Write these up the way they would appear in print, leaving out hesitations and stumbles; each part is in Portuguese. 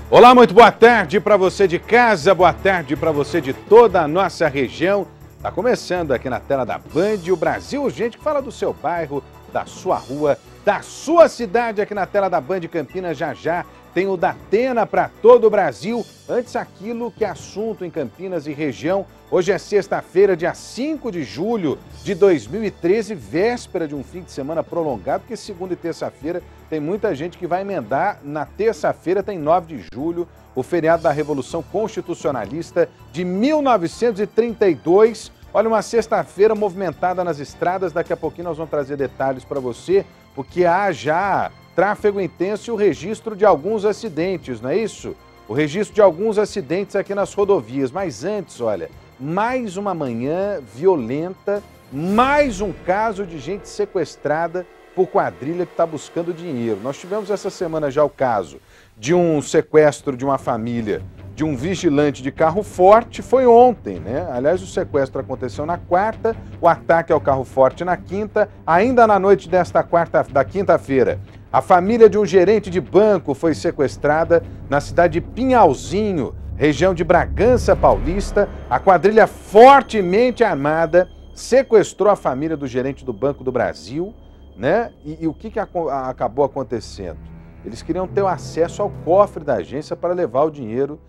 Olá, muito boa tarde para você de casa, boa tarde para você de toda a nossa região. Está começando aqui na tela da Band o Brasil Urgente, que fala do seu bairro, da sua rua, da sua cidade. Aqui na tela da Band Campinas já tem o Datena para todo o Brasil. Antes, aquilo que é assunto em Campinas e região. Hoje é sexta-feira, dia 5 de julho de 2013, véspera de um fim de semana prolongado, porque segunda e terça-feira tem muita gente que vai emendar. Na terça-feira tem 9 de julho, o feriado da Revolução Constitucionalista de 1932. Olha, uma sexta-feira movimentada nas estradas. Daqui a pouquinho nós vamos trazer detalhes para você, porque há já tráfego intenso e o registro de alguns acidentes, não é isso? O registro de alguns acidentes aqui nas rodovias. Mas antes, olha, mais uma manhã violenta, mais um caso de gente sequestrada por quadrilha que está buscando dinheiro. Nós tivemos essa semana já o caso de um sequestro de uma família, de um vigilante de carro forte, foi ontem, né? Aliás, o sequestro aconteceu na quarta, o ataque ao carro forte na quinta, ainda na noite da quinta-feira. A família de um gerente de banco foi sequestrada na cidade de Pinhalzinho, região de Bragança Paulista. A quadrilha fortemente armada sequestrou a família do gerente do Banco do Brasil, né? E o que acabou acontecendo? Eles queriam ter o acesso ao cofre da agência para levar o dinheiro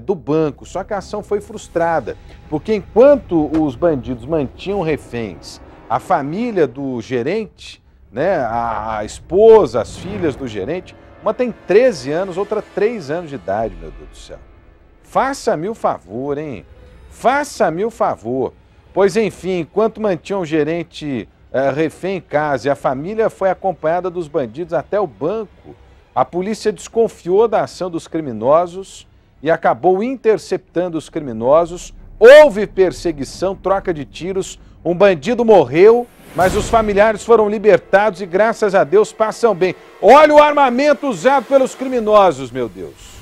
do banco. Só que a ação foi frustrada, porque enquanto os bandidos mantinham reféns a família do gerente, né, a esposa, as filhas do gerente, uma tem 13 anos, outra 3 anos de idade, meu Deus do céu. Faça-me o favor, hein? Faça-me o favor. Pois, enfim, enquanto mantinham o gerente refém em casa e a família foi acompanhada dos bandidos até o banco, a polícia desconfiou da ação dos criminosos e acabou interceptando os criminosos. Houve perseguição, troca de tiros, um bandido morreu, mas os familiares foram libertados e, graças a Deus, passam bem. Olha o armamento usado pelos criminosos, meu Deus.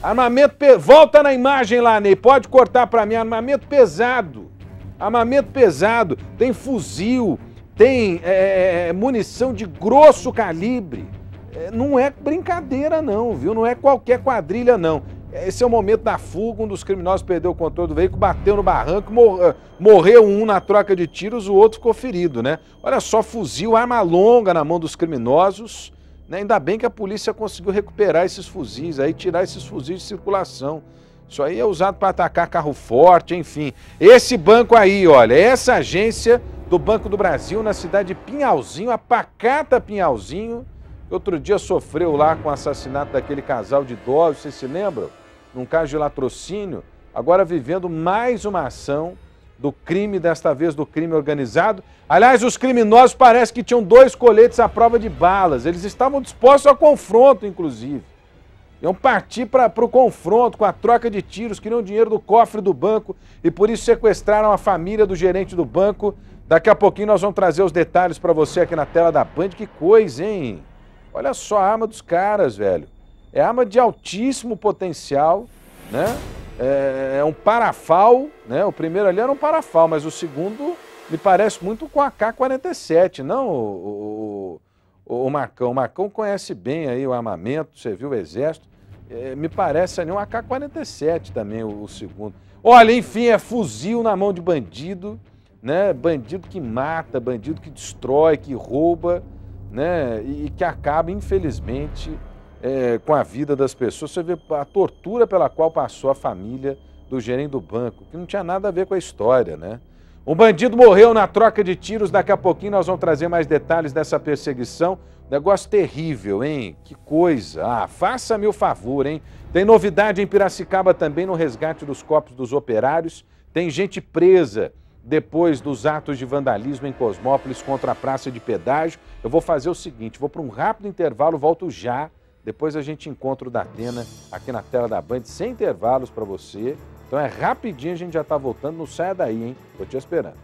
Armamento, volta na imagem lá, Ney, pode cortar para mim, armamento pesado. Armamento pesado, tem fuzil, tem munição de grosso calibre. Não é brincadeira não, viu? Não é qualquer quadrilha não. Esse é o momento da fuga, um dos criminosos perdeu o controle do veículo, bateu no barranco, morreu um na troca de tiros, o outro ficou ferido, né? Olha só, fuzil, arma longa na mão dos criminosos, né? Ainda bem que a polícia conseguiu recuperar esses fuzis, aí tirar esses fuzis de circulação. Isso aí é usado para atacar carro forte, enfim. Esse banco aí, olha, essa agência do Banco do Brasil na cidade de Pinhalzinho, a pacata Pinhalzinho, outro dia sofreu lá com o assassinato daquele casal de idosos, vocês se lembram? Num caso de latrocínio, agora vivendo mais uma ação do crime, desta vez do crime organizado. Aliás, os criminosos parece que tinham 2 coletes à prova de balas, eles estavam dispostos ao confronto, inclusive. Iam partir para o confronto com a troca de tiros, queriam dinheiro do cofre do banco e por isso sequestraram a família do gerente do banco. Daqui a pouquinho nós vamos trazer os detalhes para você aqui na tela da Band. Que coisa, hein? Olha só a arma dos caras, velho. É arma de altíssimo potencial, né? É um parafal, né? O primeiro ali era um parafal, mas o segundo me parece muito com a AK-47, não, o Marcão. O Marcão conhece bem aí o armamento, você viu o exército. Me parece ali um AK-47 também, o segundo. Olha, enfim, é fuzil na mão de bandido, né? Bandido que mata, bandido que destrói, que rouba, né? E que acaba, infelizmente, com a vida das pessoas. Você vê a tortura pela qual passou a família do gerente do banco, que não tinha nada a ver com a história, né? Um bandido morreu na troca de tiros. Daqui a pouquinho nós vamos trazer mais detalhes dessa perseguição. Negócio terrível, hein? Que coisa. Ah, faça-me o favor, hein? Tem novidade em Piracicaba também no resgate dos corpos dos operários. Tem gente presa depois dos atos de vandalismo em Cosmópolis contra a praça de pedágio. Eu vou fazer o seguinte, vou para um rápido intervalo, volto já. Depois a gente encontra o Datena aqui na tela da Band, sem intervalos para você. Então é rapidinho, a gente já está voltando, não saia daí, hein? Tô te esperando.